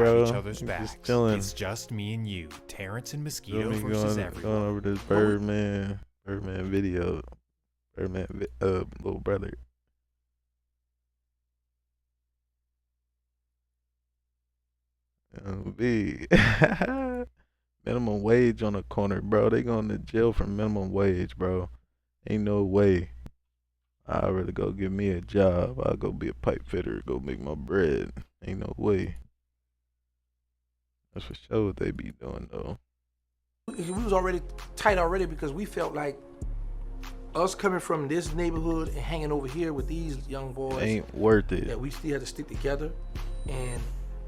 bro. each other's I'm backs. just chilling. It's just me and you, Terrence and Feel Mosquito me versus going everyone. over this Birdman video. Birdman, little brother. B. Minimum wage on the corner, bro. They going to jail for minimum wage, bro. Ain't no way. I'd rather go get me a job. I'll go be a pipe fitter, go make my bread. Ain't no way. That's for sure what they be doing, though. We was already tight already because we felt like us coming from this neighborhood and hanging over here with these young boys Ain't worth it. that we still had to stick together. And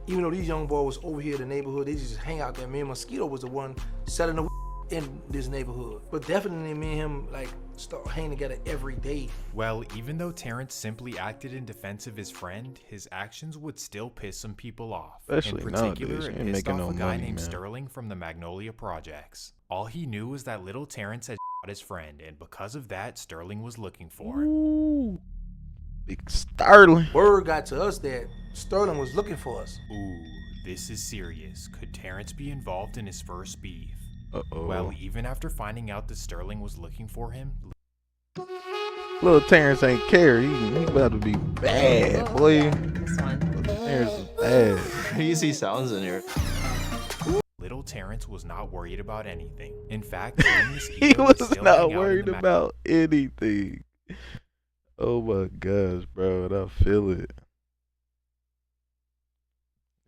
even though these young boys was over here in the neighborhood, they just hang out there. Me and Mosquito was the one selling the in this neighborhood. But definitely me and him like start hanging together every day. Well, even though Terrence simply acted in defense of his friend, his actions would still piss some people off. Especially in particular, nowadays, you it ain't pissed making off no a guy money, named man. Sterling from the Magnolia Projects. All he knew was that little Terrence had shot his friend, and because of that, Sterling was looking for him. Ooh, big Sterling. Word got to us that Sterling was looking for us. Ooh, this is serious. Could Terrence be involved in his first beef? Uh-oh. Well, even after finding out that Sterling was looking for him, Little Terrence ain't care. He about to be bad, boy. This one. Terrence is bad. Crazy sounds in here. little Terrence was not worried about anything. In fact, he and He Mosquito would was still not hang out in worried the about anything. Oh my gosh, bro. And I feel it.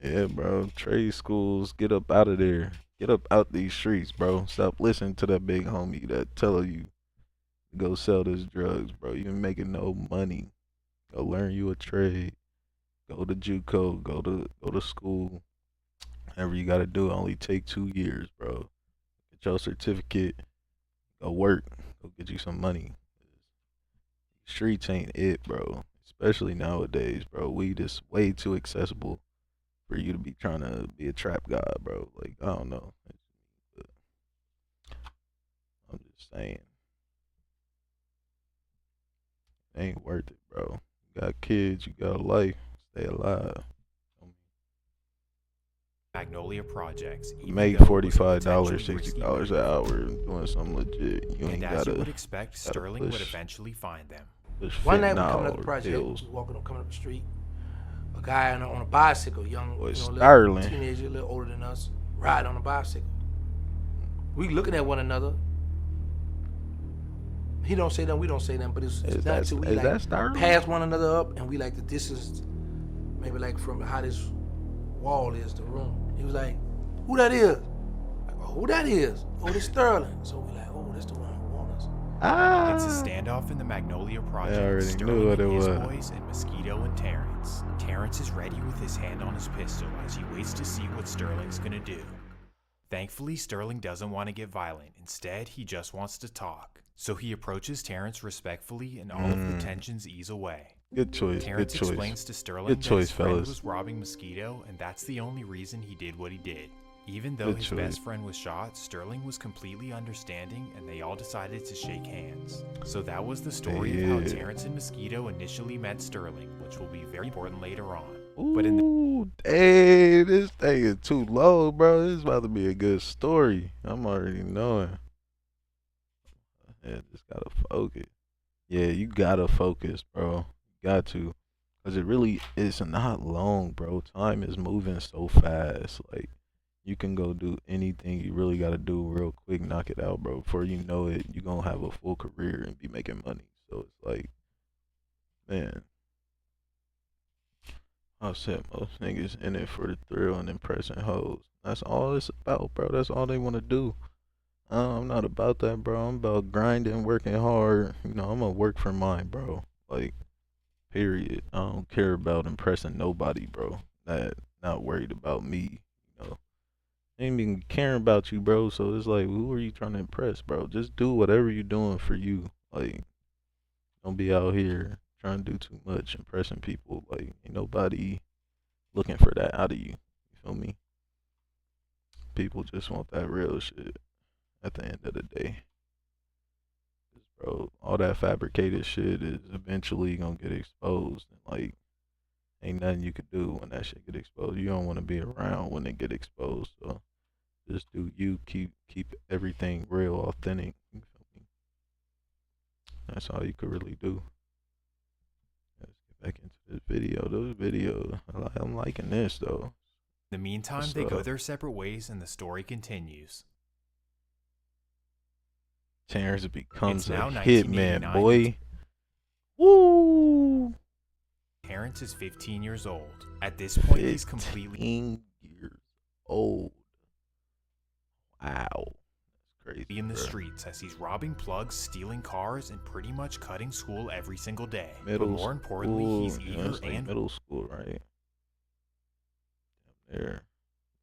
Yeah, bro. Trade schools, get up out of there. Get up out these streets, bro. Stop listening to that big homie that tell you to go sell this drugs, bro. You ain't making no money. Go learn you a trade. Go to JUCO. Go to school. Whatever you gotta do, only take 2 years, bro. Get your certificate. Go work. Go get you some money. Streets ain't it, bro. Especially nowadays, bro. Weed is way too accessible for you to be trying to be a trap god, bro. Like, I don't know. I'm just saying. It ain't worth it, bro. You got kids, you got a life. Stay alive. Magnolia Projects. even Make though it was a $45, potentially risky $60 move. an hour doing something legit. You ain't And as you would gotta expect, Sterling would push. eventually find them. push One night we coming fentanyl up the or project, pills. we walking up, coming up the street. A guy on a bicycle, young, Boy, little Sterling. teenager, a little older than us, ride on a bicycle. We looking at one another. He don't say them, we don't say them, but it's Is not that, till we is like that Sterling? pass one another up and we like the distance, maybe like from how this wall is, the room. He was like, who that is? Like, oh, who that is? Oh, this Sterling. So we like, oh, that's the one who want us. Ah. It's a standoff in the Magnolia Project. already knew Sterling what and it his was. boys and Mosquito and Terrence. Terrence is ready with his hand on his pistol as he waits to see what Sterling's gonna do. Thankfully, Sterling doesn't want to get violent. Instead, he just wants to talk. So he approaches Terrence respectfully and all of the tensions ease away. Good choice. Terrence Good choice. explains to Sterling Good that choice, his friend fellas. was robbing Mosquito, and that's the only reason he did what he did. Even though Good his choice. best friend was shot, Sterling was completely understanding, and they all decided to shake hands. So that was the story of how Yeah. Terrence and Mosquito initially met Sterling, which will be very important later on. Ooh, But in the hey, this thing is too low, bro. This is about to be a good story. I'm already knowing. Yeah, just gotta focus. Yeah, you gotta focus, bro. You got to. Because it really is not long, bro. Time is moving so fast. Like, you can go do anything you really gotta do real quick, knock it out, bro. Before you know it, you're gonna have a full career and be making money. So it's like, man. I said most niggas in it for the thrill and impressing hoes. That's all it's about, bro. That's all they want to do. I'm not about that, bro. I'm about grinding, working hard. You know, I'm gonna work for mine, bro. Like, period. I don't care about impressing nobody, bro. Not worried about me, you know. Ain't even caring about you, bro. So it's like, who are you trying to impress, bro? Just do whatever you're doing for you. Like, don't be out here trying to do too much, impressing people. Like, ain't nobody looking for that out of you. You feel me? People just want that real shit at the end of the day. 'Cause, bro, all that fabricated shit is eventually gonna get exposed. And, like, ain't nothing you could do when that shit get exposed. You don't want to be around when it get exposed. So just do you. Keep everything real, authentic. You feel me? That's all you could really do. Let's get back into this video. Those videos, I'm liking this though. In the meantime, What's they go up? their separate ways and the story continues. Terrence becomes It's now a hitman, 1989. boy. Woo! Terrence is 15 years old. At this point, he's completely 15 years old. Wow. That's crazy. in the bruh. streets as he's robbing plugs, stealing cars, and pretty much cutting school every single day. Middle But more importantly, he's school. eager That's like and middle school, right? There.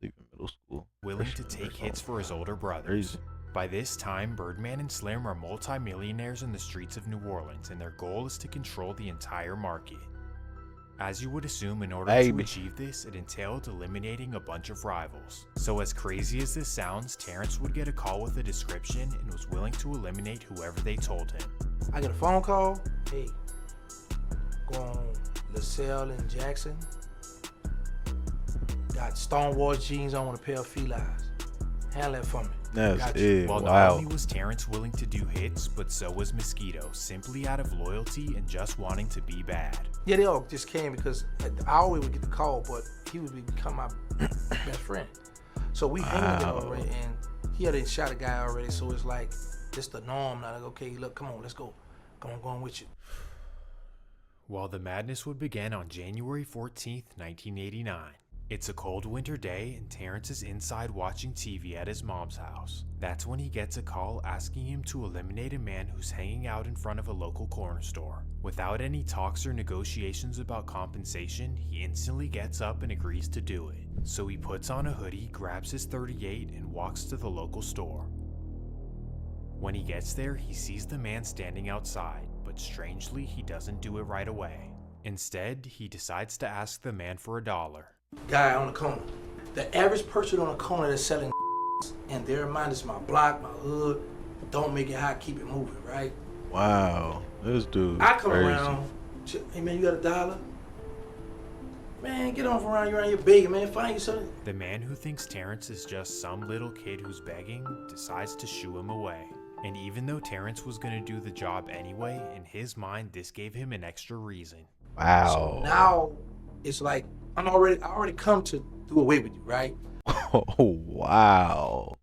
Leaving middle school. willing to Freshman or take hits something. for his older brothers. Crazy. By this time, Birdman and Slim are multi-millionaires in the streets of New Orleans, and their goal is to control the entire market. As you would assume, in order to Baby. achieve this, it entailed eliminating a bunch of rivals. So as crazy as this sounds, Terrence would get a call with a description and was willing to eliminate whoever they told him. I get a phone call. Hey, go on LaSalle and Jackson. Got Stonewall jeans on with a pair of felines. Handle that for me. That's Got you. it. Well, not Wow. only was Terrence willing to do hits, but so was Mosquito, simply out of loyalty and just wanting to be bad. Yeah, they all just came because I always would get the call, but he would become my best friend. So we hanging together Wow. already, and he had shot a guy already, so it's like, it's the norm now. Like, okay, look, come on, let's go. Come on, going with you. While the madness would begin on January 14th, 1989. It's a cold winter day and Terrence is inside watching TV at his mom's house. That's when he gets a call asking him to eliminate a man who's hanging out in front of a local corner store. Without any talks or negotiations about compensation, he instantly gets up and agrees to do it. So he puts on a hoodie, grabs his .38, and walks to the local store. When he gets there, he sees the man standing outside, but strangely, he doesn't do it right away. Instead, he decides to ask the man for $1. Guy on the corner. The average person on the corner that's selling and their mind is my block, my hood. Don't make it hot, keep it moving, right? Wow. This dude. I come crazy. around, hey man, you got $1? Man, get off around, you're around here begging, man. Find you something. The man who thinks Terrence is just some little kid who's begging decides to shoo him away. And even though Terrence was going to do the job anyway, in his mind this gave him an extra reason. Wow. So now it's like I already come to do away with you, right? Oh, wow.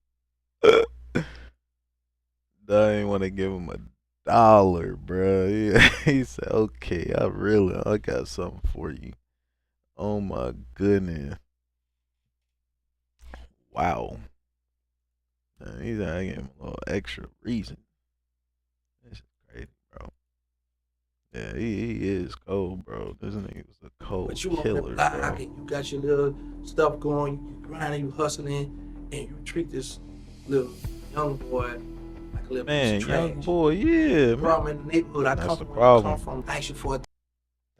I ain't want to give him $1, bro. He said, okay, I got something for you. Oh my goodness. Wow. Man, he said I gave him a little extra reason. This is crazy, bro. Yeah, he is cold, bro. This nigga was a cold But you on killer, the block, bro. and you got your little stuff going, you grinding, you hustling, and you treat this little young boy like a little Man, piece of young trash. boy, yeah, man. Problem in the neighborhood I That's come the from, problem. ask you for a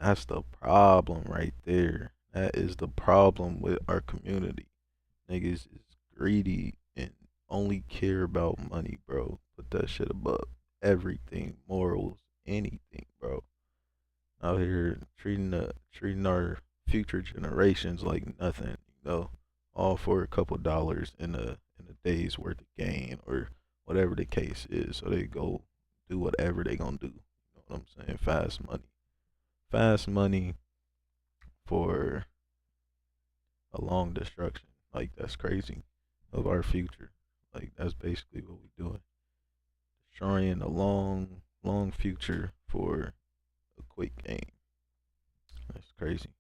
That's the problem right there. That is the problem with our community. Niggas is greedy and only care about money, bro. Put that shit above everything, morals, anything, bro. Out here treating our future generations like nothing, you know, all for a couple dollars in a day's worth of gain or whatever the case is. So they go do whatever they gonna do. You know what I'm saying? Fast money for a long destruction. Like that's crazy of our future. Like that's basically what we doing. Destroying a long future for a quick gain. That's crazy.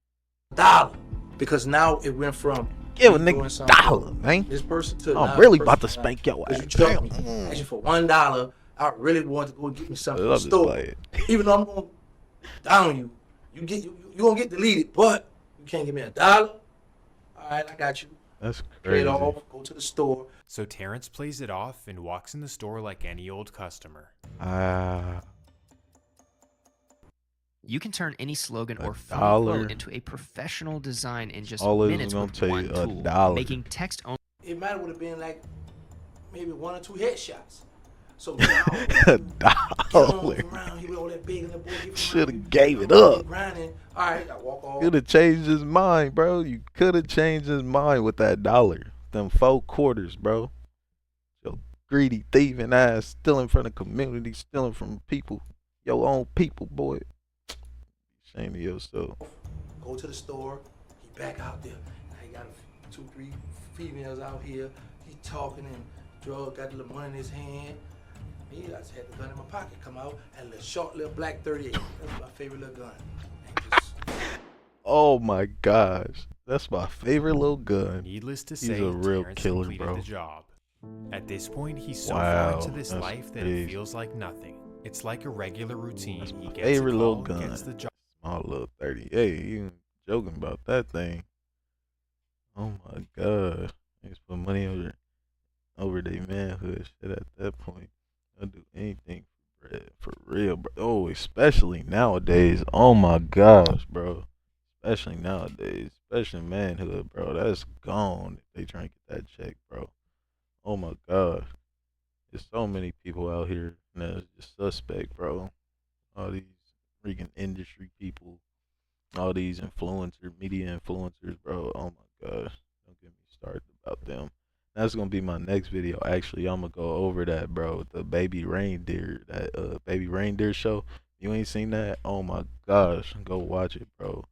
$1 because now it went from Give a you doing nigga something for $1, man. this person to I'm now really this about to person spank your because ass. you trust me. Damn. Ask you for $1. I really want to go get me something from Love the this store. play. Even though I'm gonna down you, you gonna get deleted, but you can't give me $1. All right, I got you. That's Pay crazy. it off. Go to the store. So Terrence plays it off and walks in the store like any old customer. You can turn any slogan or funny $1. quote into a professional design in just All this is minutes gonna with take one tool, $1. making text only. It might would have been like maybe 1 or 2 headshots, So $1. A Jones dollar. around here with all that bacon, that boy get from Shoulda around gave here. it up. Grinding. All right, I walk off. Could have changed his mind, bro. You could have changed his mind with that dollar. Them 4 quarters, bro. Yo, greedy, thieving ass, stealing from the community, stealing from people, your own people, boy. Shame of yourself. Go to the store. He back out there. Now he got 2, 3 females out here. He talking and drug, got the little money in his hand. Me, I just had the gun in my pocket. Come out, had a little short, little black 38. That's my favorite little gun. And just Oh my gosh, that's my favorite little gun. Needless to He's say, a real Terrence killer, completed bro. the job. At this point, he's so Wow, far into this that's life that crazy. it feels like nothing. It's like a regular routine. That's He my gets a favorite little call, gun. gets the job. Small little 38. You joking about that thing? Oh my god, they just put money over their manhood. Shit, at that point, I'll do anything for bread, for real, bro. Oh, especially nowadays. Oh my gosh, bro. Especially nowadays, especially manhood, bro. That's gone if they try to get that check, bro. Oh my gosh. There's so many people out here that's just suspect, bro. All these freaking industry people, all these media influencers, bro. Oh my gosh. Don't get me started about them. That's gonna be my next video. Actually, I'm gonna go over that, bro. The baby reindeer, that baby reindeer show. You ain't seen that? Oh my gosh, go watch it, bro.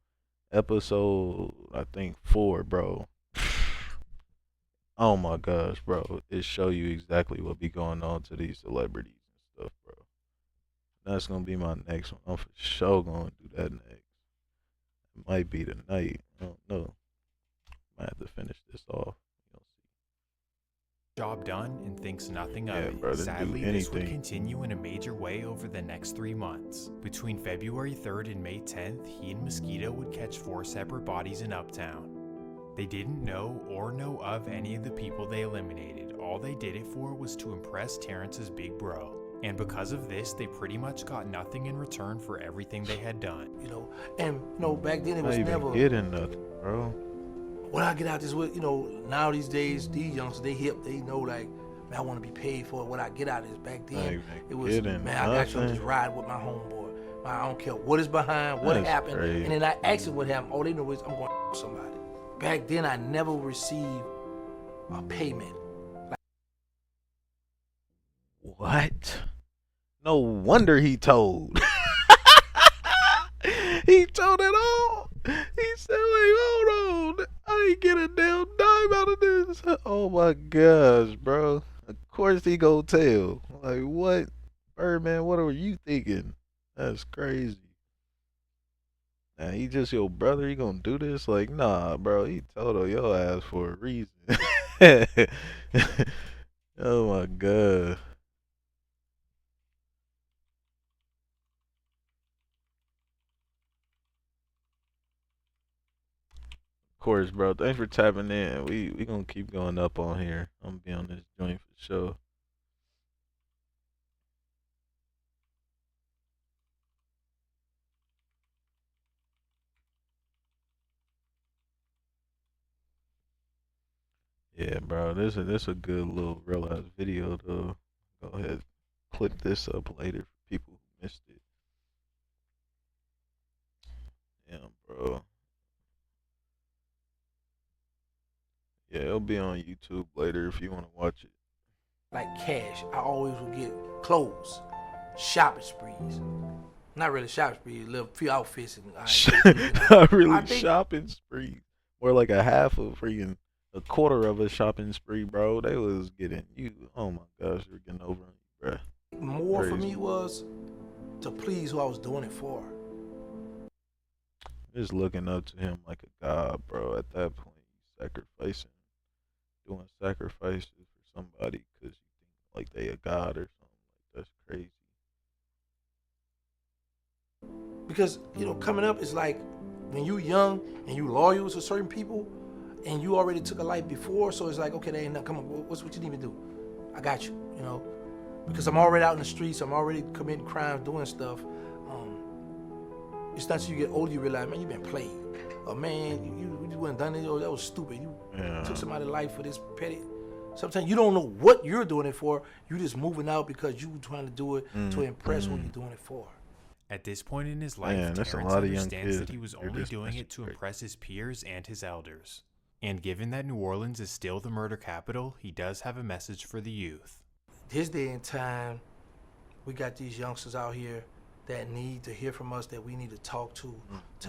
Episode I think 4, bro. Oh my gosh, bro. It show you exactly what be going on to these celebrities and stuff, bro. That's gonna be my next one. I'm for sure gonna do that next. It might be tonight. I don't know. Might have to finish this off. You'll Job done and thinks nothing of Yeah, it. brother, do Sadly, this would anything. continue in a major way over the next 3 months. Between February 3rd and May 10th, he and Mosquito would catch 4 separate bodies in Uptown. They didn't know or know of any of the people they eliminated. All they did it for was to impress Terrence's big bro. And because of this, they pretty much got nothing in return for everything they had done. you know, and back then it Not was even never. getting nothing, bro. When I get out this way, now these days, these youngsters, they hip, they know like, man, I want to be paid for what I get out of this. Back Not then, even it was, getting man, I got you to nothing. just ride with my homeboy. I don't care what is behind, what That's happened, crazy. and then I ask them what happened. All they know is I'm going to somebody. Back then, I never received a payment. What? No wonder he told. He told it all. He said, wait, hold on. I ain't get a damn dime out of this. Oh my gosh, bro. Of course he gonna tell. Like, what? Birdman, what were you thinking? That's crazy. Now, he just your brother. He gonna do this? Like, nah, bro. He told on your ass for a reason. Oh my god. Of course, bro. Thanks for tapping in. We gonna keep going up on here. I'm gonna be on this joint for sure. Yeah, bro. This a good little real ass video though. Go ahead, clip this up later for people who missed it. Yeah, bro. Yeah, it'll be on YouTube later if you want to watch it. Like cash, I always would get clothes, shopping sprees. Not really shopping sprees, little few outfits. And Not really I think- shopping spree. More like a half of freaking a quarter of a shopping spree, bro. They was getting you. Oh my gosh, they're getting over on you, bro. more for Crazy. me was to please who I was doing it for. Just looking up to him like a god, bro. At that point, sacrificing, doing sacrifices for somebody because you think like they a god or something. Like that's crazy. Because, coming up is like when you young and you loyal to certain people and you already took a life before, so it's like, okay, they ain't nothing. Come on, what's what you need me to do? I got you, because I'm already out in the streets, I'm already committing crimes, doing stuff. It's not until you get older you realize, man, you've been played. Or man, you wasn't done it, that was stupid. You Yeah. took somebody's life for this petty Sometimes you don't know what you're doing it for. You just moving out because you trying to do it to impress who you're doing it for. At this point in his life, Man, that's a Terrence lot of young understands kids. that he was They're only just doing messing it to crazy. impress his peers and his elders. And given that New Orleans is still the murder capital, he does have a message for the youth. This day and time, we got these youngsters out here that need to hear from us, that we need to talk to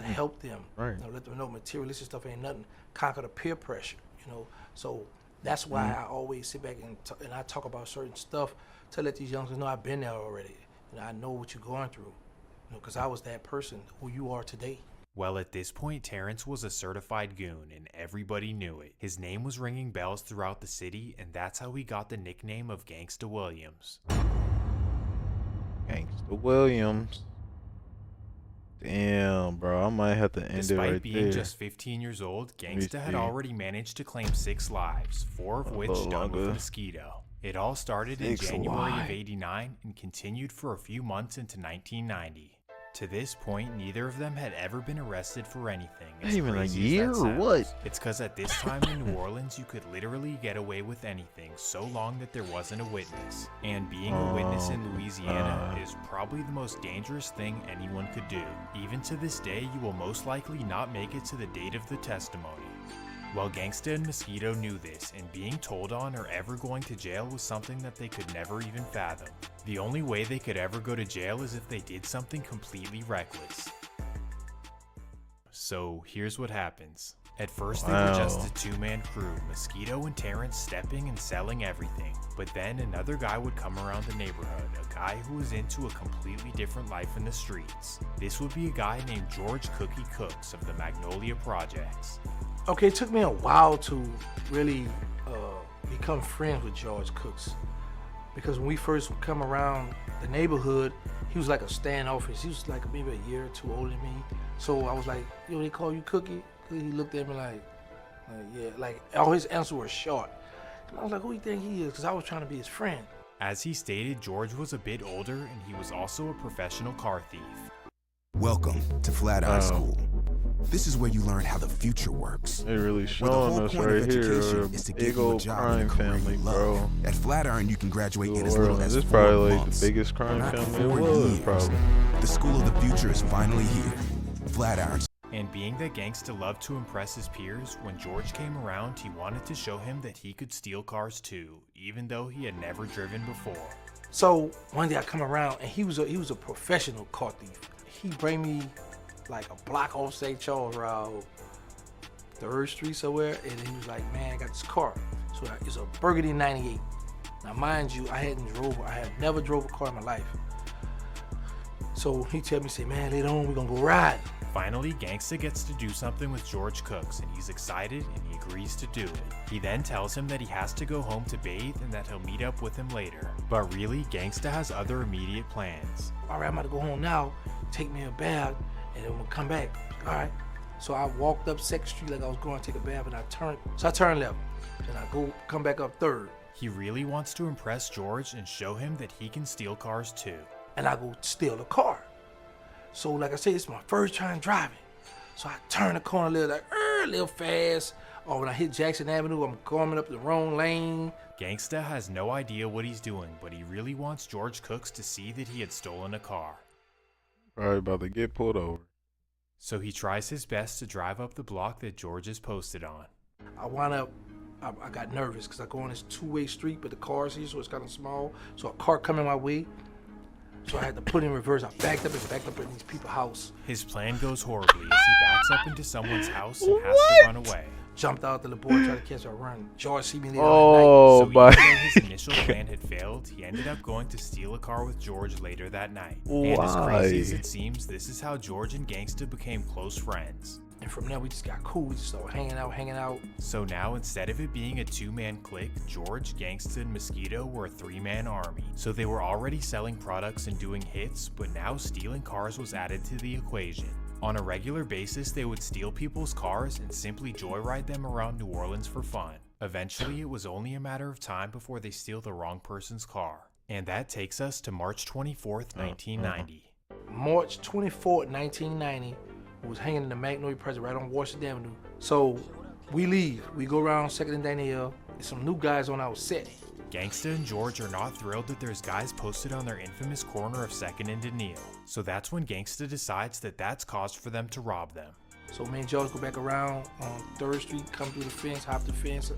help them. Right. You know, let them know materialistic stuff ain't nothing. Conquer the peer pressure, you know. So that's why I always sit back and I talk about certain stuff to let these youngsters know I've been there already. You know, I know what you're going through, you know, because I was that person who you are today. Well, at this point, Terrence was a certified goon, and everybody knew it. His name was ringing bells throughout the city, and that's how he got the nickname of Gangsta Williams. Gangsta Williams. Damn, bro. I might have to end it Despite right being there. just 15 years old, Gangsta had see. already managed to claim 6 lives, 4 of which little done with a longer. mosquito. It all started in 6 January of alive. '89 and continued for a few months into 1990. To this point, neither of them had ever been arrested for anything. as Even a crazy as year that or sounds. what? It's because at this time in New Orleans, you could literally get away with anything so long that there wasn't a witness. And being a witness in Louisiana is probably the most dangerous thing anyone could do. Even to this day, you will most likely not make it to the date of the testimony. Well, Gangsta and Mosquito knew this, and being told on or ever going to jail was something that they could never even fathom. The only way they could ever go to jail is if they did something completely reckless. So here's what happens. At first they were just a 2-man crew, Mosquito and Terrence stepping and selling everything. But then another guy would come around the neighborhood, a guy who was into a completely different life in the streets. This would be a guy named George Cookie Cooks of the Magnolia Projects. Okay, it took me a while to really become friends with George Cooks, because when we first come around the neighborhood, he was like a standoffish. He was like maybe a year or two older than me. So I was like, yo, they call you Cookie? He looked at me like yeah, like all his answers were short. And I was like, who do you think he is? Because I was trying to be his friend. As he stated, George was a bit older and he was also a professional car thief. Welcome to Flatiron School. This is where you learn how the future works. They really Where the showing whole us point right of education here. is to Big get you a old job and a crime career family, you bro. love. At Flatiron, you can graduate in New as little Orleans. as This is 4 probably like months. the biggest crime Not family 4 in the world, years. probably. The school of the future is finally here. Flatiron. And being that Gangsta loved to impress his peers, when George came around, he wanted to show him that he could steal cars too, even though he had never driven before. So one day I come around and he was a professional car thief. He bring me like a block off St. Charles Road, 3rd Street somewhere, and he was like, man, I got this car. So it's a Burgundy 98. Now mind you, I had never drove a car in my life. So he tell me, say, man, later on we're gonna go ride. Finally, Gangsta gets to do something with George Cooks, and he's excited and he agrees to do it. He then tells him that he has to go home to bathe and that he'll meet up with him later. But really, Gangsta has other immediate plans. All right, I'm about to go home now, take me a bath, and then we'll come back. All right. So I walked up 2nd Street like I was going to take a bath, and I turned left. Then I come back up 3rd. He really wants to impress George and show him that he can steal cars too. And I go steal the car. So like I said, it's my first time driving. So I turn the corner a little fast. Or when I hit Jackson Avenue, I'm coming up the wrong lane. Gangsta has no idea what he's doing, but he really wants George Cooks to see that he had stolen a car. Probably about to get pulled over. So he tries his best to drive up the block that George is posted on. I got nervous because I go on this 2-way street, but the car's here, so it's kind of small. So a car coming my way. So I had to put in reverse. I backed up in these people's house. His plan goes horribly as he backs up into someone's house and has to run away. Jumped out the boy, tried to catch a run. George see me later Oh, So my. even though his initial plan had failed, he ended up going to steal a car with George later that night. And as crazy as Why? it seems, this is how George and Gangsta became close friends. And from there, we just got cool. We just started hanging out. So now, instead of it being a 2-man clique, George, Gangsta, and Mosquito were a 3-man army. So they were already selling products and doing hits, but now stealing cars was added to the equation. On a regular basis, they would steal people's cars and simply joyride them around New Orleans for fun. Eventually, it was only a matter of time before they steal the wrong person's car. And that takes us to March 24th, 1990. March 24th, 1990, we was hanging in the Magnolia Project right on Washington Avenue. So we leave. We go around 2nd and Danielle. There's some new guys on our set. Gangsta and George are not thrilled that there's guys posted on their infamous corner of 2nd and Daniil. So that's when Gangsta decides that that's cause for them to rob them. So me and George go back around on 3rd Street, come through the fence, hop the fence,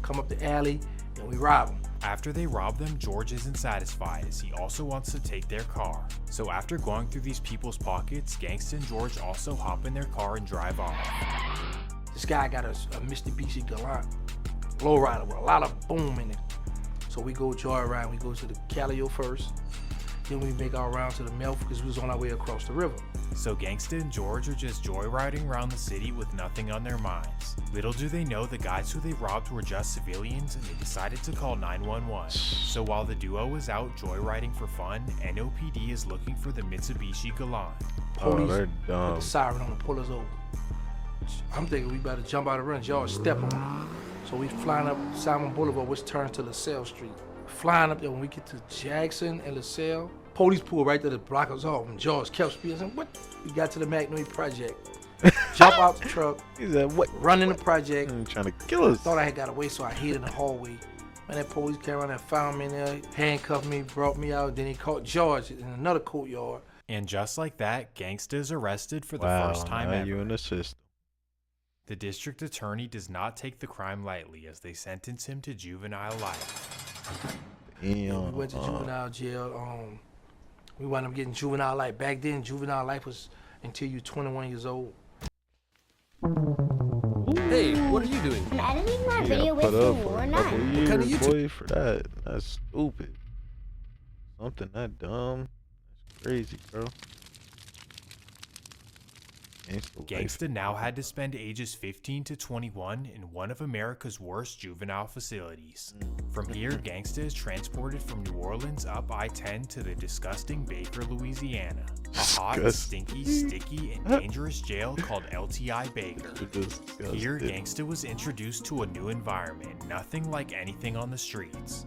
come up the alley, and we rob them. After they rob them, George isn't satisfied as he also wants to take their car. So after going through these people's pockets, Gangsta and George also hop in their car and drive off. This guy got a Mitsubishi Galant lowrider with a lot of boom in it. So we go joyride, we go to the Calio first, then we make our round to the Melf because we was on our way across the river. So Gangsta and George are just joyriding around the city with nothing on their minds. Little do they know the guys who they robbed were just civilians and they decided to call 911. So while the duo is out joyriding for fun, NOPD is looking for the Mitsubishi Galant. Police they're with dumb. the siren on to pull us over. I'm thinking we better jump out of run. Y'all step on it. So we flying up Simon Boulevard, which turns to LaSalle Street. Flying up there, when we get to Jackson and LaSalle, police pull right there to block us off. And George kept speeding. I said, what? We got to the Magnolia Project. Jump out the truck. He said, what? Run in the project. Trying to kill us. Thought I had got away, so I hid in the hallway. Man, that police came around and found me in there, handcuffed me, brought me out. Then he caught George in another courtyard. And just like that, Gangsta is arrested for the Wow, first time now ever. you in the system. The district attorney does not take the crime lightly as they sentence him to juvenile life. We went to juvenile jail. We wound up getting juvenile life. Back then, juvenile life was until you're 21 years old. Hey, what are you doing? I'm editing my You video got with put up you for or a not. couple What kind of years, YouTube- boy, for that. That's stupid. Something that dumb. That's crazy, bro. Gangsta now had to spend ages 15 to 21 in one of America's worst juvenile facilities. From here, Gangsta is transported from New Orleans up I-10 to the disgusting Baker, Louisiana. A hot, stinky, sticky, and dangerous jail called LTI Baker. Here, Gangsta was introduced to a new environment, nothing like anything on the streets.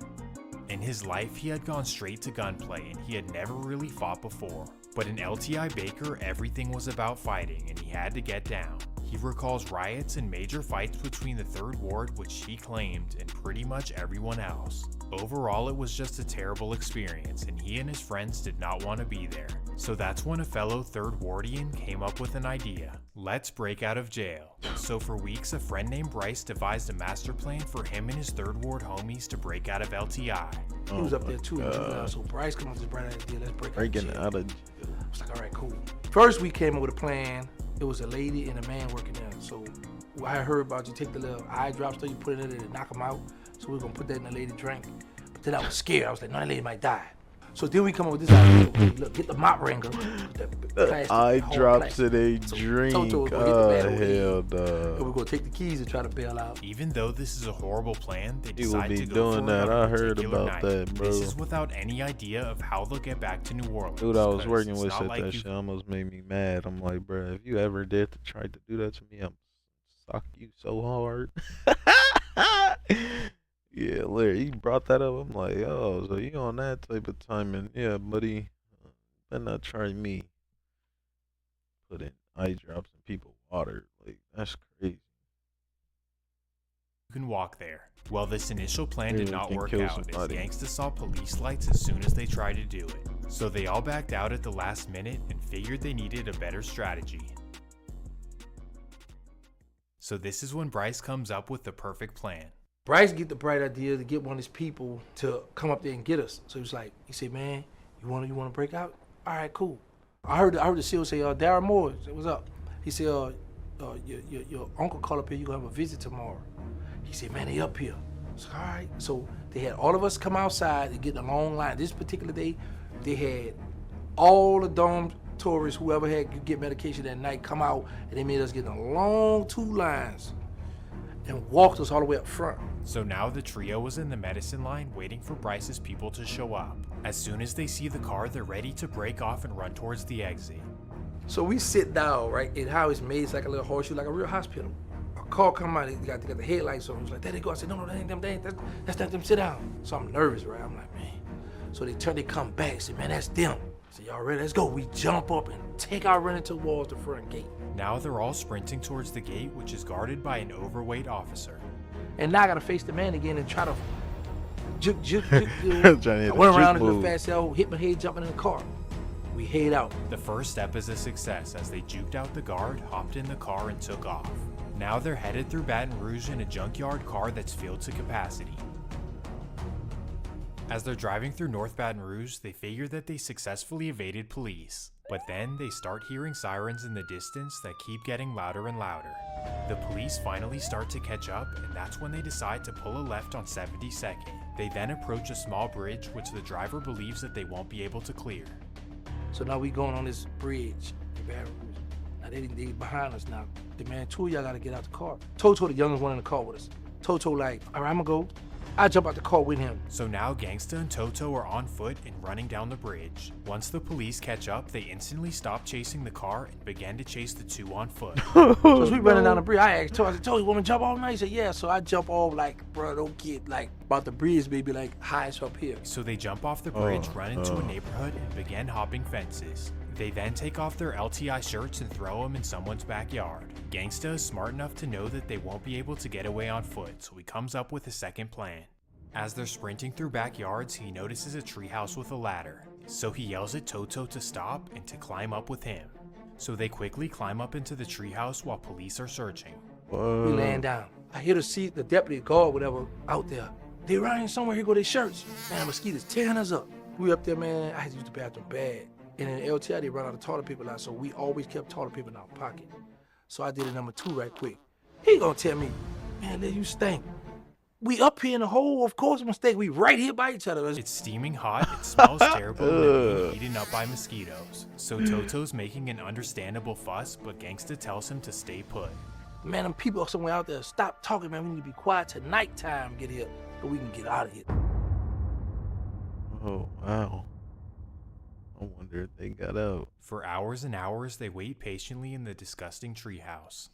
In his life, he had gone straight to gunplay and he had never really fought before. But in LTI Baker, everything was about fighting and he had to get down. He recalls riots and major fights between the 3rd Ward, which he claimed, and pretty much everyone else. Overall, it was just a terrible experience and he and his friends did not want to be there. So that's when a fellow 3rd Wardian came up with an idea. Let's break out of jail. So for weeks, a friend named Bryce devised a master plan for him and his 3rd Ward homies to break out of LTI. He was up there too. So Bryce come up with this bright idea. Let's break Breaking out of out jail. of jail. I was like, all right, cool. First, we came up with a plan. It was a lady and a man working there. So I heard about you take the little eye drops, so you put it in there to knock them out. So we were gonna put that in the lady drink. But then I was scared. I was like, no, that lady might die. So then we come up with this idea. Okay, look, get the mop wringer. Eye drops in a drink. Toto was gonna hit the Oh, man over the hell head. no. And we're gonna take the keys and try to bail out. Even though this is a horrible plan, they He will decide be to go doing for it that. on a I heard particular about night. that, bro. This is without any idea of how they'll get back to New Orleans. Dude I was 'cause working it's with not said like that you- shit almost made me mad. I'm like, bro, if you ever did to try to do that to me, I'm sock you so hard. Yeah, Larry, he brought that up. I'm like, oh, so you on that type of timing? Yeah, buddy. Better not try me. Put in eye drops in people water. Like, that's crazy. You can walk there. Well, this initial plan did Yeah, not can work kill out as somebody. Gangsta saw police lights as soon as they tried to do it. So they all backed out at the last minute and figured they needed a better strategy. So this is when Bryce comes up with the perfect plan. Bryce get the bright idea to get one of his people to come up there and get us. So he was like, he said, man, you wanna break out? All right, cool. I heard the SEAL say, Darren Moore, I said, what's up? He said, your uncle called up here, you gonna have a visit tomorrow. He said, man, they up here. I said, all right. So they had all of us come outside and get in a long line. This particular day, they had all the dorm tourists, whoever had to get medication that night, come out, and they made us get in a long 2 lines and walked us all the way up front. So now the trio was in the medicine line waiting for Bryce's people to show up. As soon as they see the car, they're ready to break off and run towards the exit. So we sit down, right, and how it's made, it's like a little horseshoe, like a real hospital. A car come out, they got the headlights on. He was like, there they go. I said, no, that ain't them, that's not them, sit down. So I'm nervous, right? I'm like, man. So they come back, say, man, that's them. I said, y'all ready? Let's go. We jump up and take our running towards the front gate. Now they're all sprinting towards the gate, which is guarded by an overweight officer. And now I gotta face the man again and try to juke. Trying to hit I a went around juke in the move. fast cell, hit my head jumping in the car. We head out. The first step is a success as they juked out the guard, hopped in the car, and took off. Now they're headed through Baton Rouge in a junkyard car that's filled to capacity. As they're driving through North Baton Rouge, they figure that they successfully evaded police. But then they start hearing sirens in the distance that keep getting louder and louder. The police finally start to catch up, and that's when they decide to pull a left on 72nd. They then approach a small bridge, which the driver believes that they won't be able to clear. So now we going on this bridge in Baton Rouge. Now they behind us now. The man, two of y'all gotta get out the car. Toto, the youngest one in the car with us. Toto like, all right, I'ma go. I jump out the car with him. So now Gangsta and Toto are on foot and running down the bridge. Once the police catch up, they instantly stop chasing the car and begin to chase the two on foot. So as we running down the bridge, I asked Toto, I said, Toto, you wanna jump off now? He said, yeah. So I jump off like, bro, don't get like about the bridge, maybe like highest up here. So they jump off the bridge, run into a neighborhood, and begin hopping fences. They then take off their LTI shirts and throw them in someone's backyard. Gangsta is smart enough to know that they won't be able to get away on foot, so he comes up with a second plan. As they're sprinting through backyards, he notices a treehouse with a ladder. So he yells at Toto to stop and to climb up with him. So they quickly climb up into the treehouse while police are searching. We laying down. I hear the deputy guard, whatever, out there. They running somewhere, here go their shirts. Man, mosquitoes tearing us up. We up there, man, I had to use the bathroom bad. And in LTI, they run out of toilet paper now, so we always kept toilet paper in our pocket. So I did a number 2 right quick. He gonna tell me, man, you stink. We up here in the hole, of course, mistake. We right here by each other. It's steaming hot, it smells terrible, and they're being eaten up by mosquitoes. So Toto's making an understandable fuss, but Gangsta tells him to stay put. Man, them people somewhere out there, stop talking, man. We need to be quiet till nighttime get here, so we can get out of here. Oh, wow. I wonder if they got out. For hours and hours, they wait patiently in the disgusting treehouse.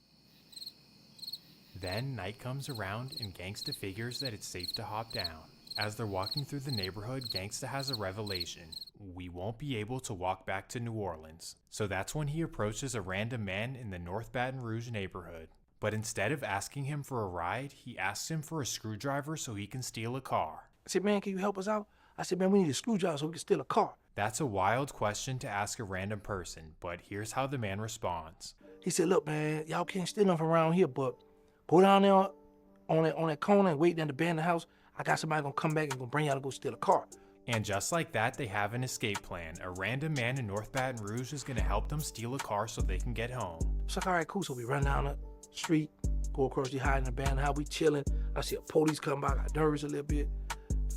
Then night comes around and Gangsta figures that it's safe to hop down. As they're walking through the neighborhood, Gangsta has a revelation. We won't be able to walk back to New Orleans. So that's when he approaches a random man in the North Baton Rouge neighborhood. But instead of asking him for a ride, he asks him for a screwdriver so he can steal a car. I said, man, can you help us out? I said, man, we need a screwdriver so we can steal a car. That's a wild question to ask a random person, but here's how the man responds. He said, look, man, y'all can't steal nothing around here, but go down there on that corner and wait in the abandoned house. I got somebody gonna come back and gonna bring y'all to go steal a car. And just like that, they have an escape plan. A random man in North Baton Rouge is gonna help them steal a car so they can get home. It's like, all right, cool. So we run down the street, go across the hide in the abandoned house. We chilling. I see a police come by. I got nervous a little bit.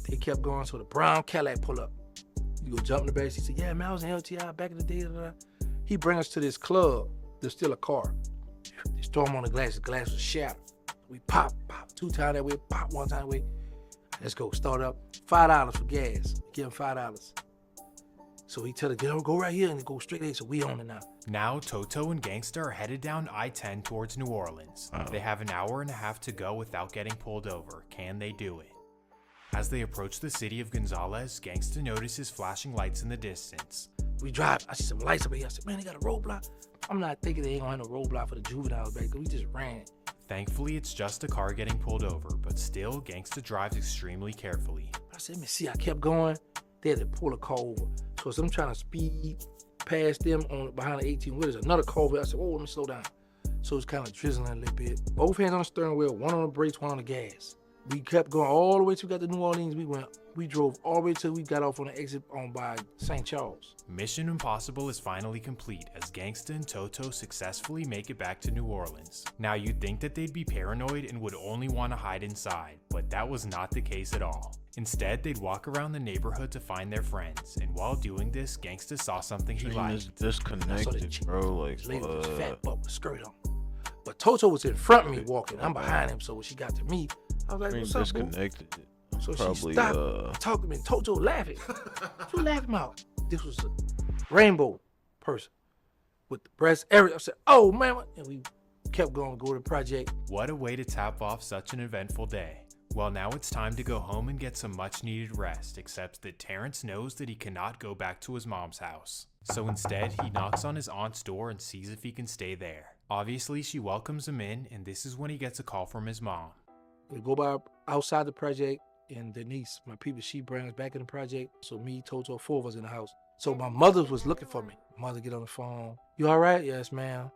They kept going. So the brown Cadillac pull up. You go jump in the back. He said, yeah, man, I was in LTI back in the day. He bring us to this club to steal a car. They storm on the glass. The glass was shattered. We pop 2 times that way, pop 1 time that way. Let's go, start up. $5 for gas. Give him $5. So he tell us, go right here and go straight there. So we on it now. Now, Toto and Gangsta are headed down I-10 towards New Orleans. They have an hour and a half to go without getting pulled over. Can they do it? As they approach the city of Gonzales, Gangsta notices flashing lights in the distance. We drive. I see some lights up here. I said, man, they got a roadblock. I'm not thinking they ain't gonna have no roadblock for the juveniles back there. We just ran. Thankfully, it's just a car getting pulled over, but still, Gangsta drives extremely carefully. I said, let me see. I kept going. They had to pull a car over. So as I'm trying to speed past them on behind the 18-wheelers, another car over. I said, whoa, let me slow down. So it's kind of drizzling a little bit. Both hands on the steering wheel, one on the brakes, one on the gas. We kept going all the way till we got to New Orleans. We drove all the way till we got off on the exit on by St. Charles. Mission Impossible is finally complete as Gangsta and Toto successfully make it back to New Orleans. Now you'd think that they'd be paranoid and would only want to hide inside, but that was not the case at all. Instead, they'd walk around the neighborhood to find their friends, and while doing this, Gangsta saw something he Dream is liked. disconnected, bro. Like, Lady with this fat what? butt with a skirt on. But Toto was in front of me walking. I'm behind him, so when she got to me, I was like, Dream what's up, boo? disconnected. So Probably, she stopped, talked to me, and Toto laughing. What you laughing about? This was a rainbow person with the breast area. I said, oh, man. And we kept going to go to the project. What a way to top off such an eventful day. Well, now it's time to go home and get some much needed rest, except that Terrence knows that he cannot go back to his mom's house. So instead, he knocks on his aunt's door and sees if he can stay there. Obviously, she welcomes him in, and this is when he gets a call from his mom. We go by outside the project, and Denise, my people, she brings us back in the project. So me, Toto, 4 of us in the house. So my mother was looking for me. Mother get on the phone. You all right? Yes, ma'am.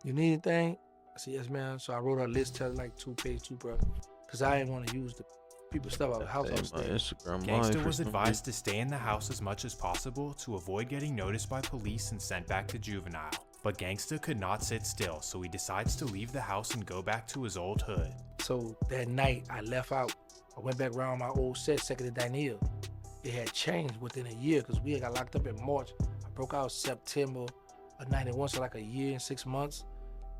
You need anything? I said, yes, ma'am. So I wrote her a list, tell her like 2-page, 2, bro. Because I didn't want to use the people's stuff out of the house. I was My staying. Instagram Gangsta live was for some advised to stay in the house as much as possible to avoid getting noticed by police and sent back to juvenile. But Gangsta could not sit still, so he decides to leave the house and go back to his old hood. So that night, I left out. I went back around my old set, Second and Daniel. It had changed within a year because we had got locked up in March. I broke out September of 91, so like a year and 6 months.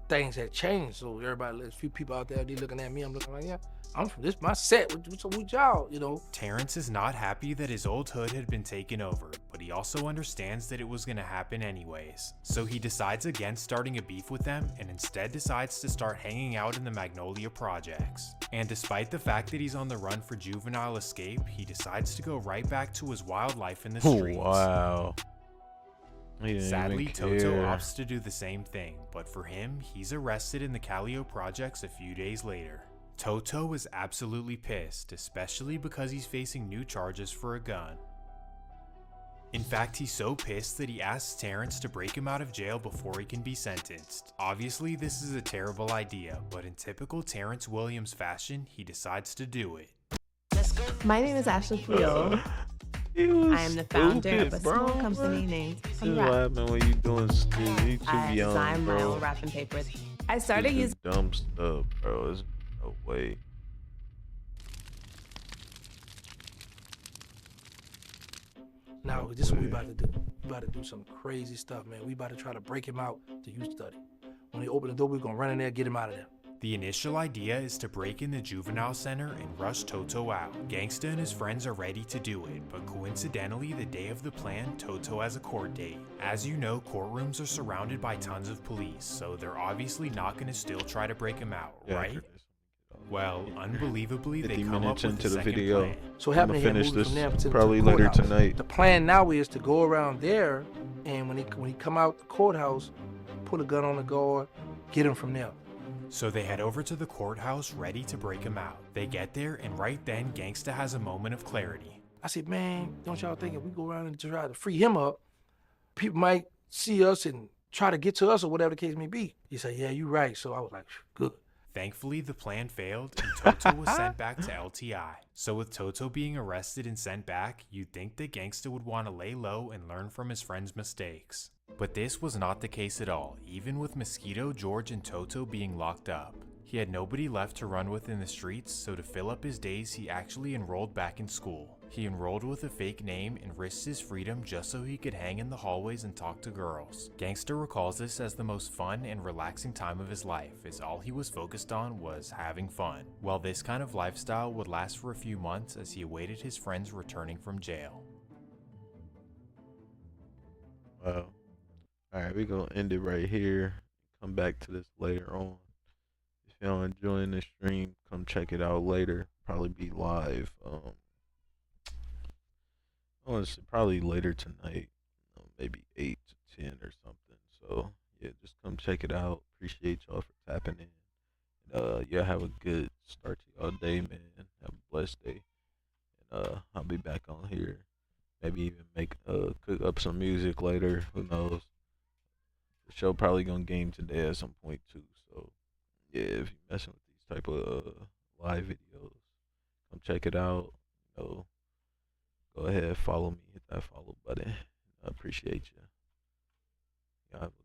Things had changed, so everybody, there's a few people out there, they looking at me, I'm looking like, yeah, I'm from this, my set, what's up with y'all, you know? Terrence is not happy that his old hood had been taken over, but he also understands that it was going to happen anyways. So he decides against starting a beef with them and instead decides to start hanging out in the Magnolia projects. And despite the fact that he's on the run for juvenile escape, he decides to go right back to his wild life in the streets. Wow. He didn't Sadly, even Toto care. opts to do the same thing, but for him, he's arrested in the Callio projects a few days later. Toto is absolutely pissed, especially because he's facing new charges for a gun. In fact, he's so pissed that he asks Terrence to break him out of jail before he can be sentenced. Obviously, this is a terrible idea, but in typical Terrence Williams fashion, he decides to do it. My name is Ashley Friel. I am the founder of a small company named This is Come what Rap. happened when you doing stupid. You too I young, design my bro. own wrapping papers. I You started do using dumb stuff, bro. There's no way. Now, this is what we about to do. We about to do some crazy stuff, man. We about to try to break him out to youth study. When they open the door, we're gonna run in there, get him out of there. The initial idea is to break in the juvenile center and rush Toto out. Gangsta and his friends are ready to do it, but coincidentally, the day of the plan, Toto has a court date. As you know, courtrooms are surrounded by tons of police, so they're obviously not going to still try to break him out, Yeah, right? after this. Well, unbelievably, they 50 come up minutes with into a the second video. plan. So what I'm happened gonna here, finish moving from this there to probably the later courthouse. tonight. The plan now is to go around there, and when he come out the courthouse, put a gun on the guard, get him from there. So they head over to the courthouse ready to break him out. They get there, and right then, Gangsta has a moment of clarity. I said, man, don't y'all think if we go around and try to free him up, people might see us and try to get to us or whatever the case may be. He said, yeah, you're right. So I was like, good. Thankfully, the plan failed, and Toto was sent back to LTI. So with Toto being arrested and sent back, you'd think that Gangsta would want to lay low and learn from his friend's mistakes. But this was not the case at all, even with Mosquito, George, and Toto being locked up. He had nobody left to run with in the streets, so to fill up his days, he actually enrolled back in school. He enrolled with a fake name and risked his freedom just so he could hang in the hallways and talk to girls. Gangsta recalls this as the most fun and relaxing time of his life, as all he was focused on was having fun. While this kind of lifestyle would last for a few months as he awaited his friends returning from jail. Wow. Alright, we're gonna end it right here. Come back to this later on. If y'all enjoying the stream, come check it out later. Probably be live. I want to say probably later tonight. Maybe 8 to 10 or something. So yeah, just come check it out. Appreciate y'all for tapping in. Yeah, have a good start to y'all day, man. Have a blessed day. And I'll be back on here. Maybe even make cook up some music later. Who knows? The show probably gonna game today at some point too. So yeah, if you messing with these type of live videos, come check it out. You know, go ahead, follow me, hit that follow button. I appreciate you. Y'all have a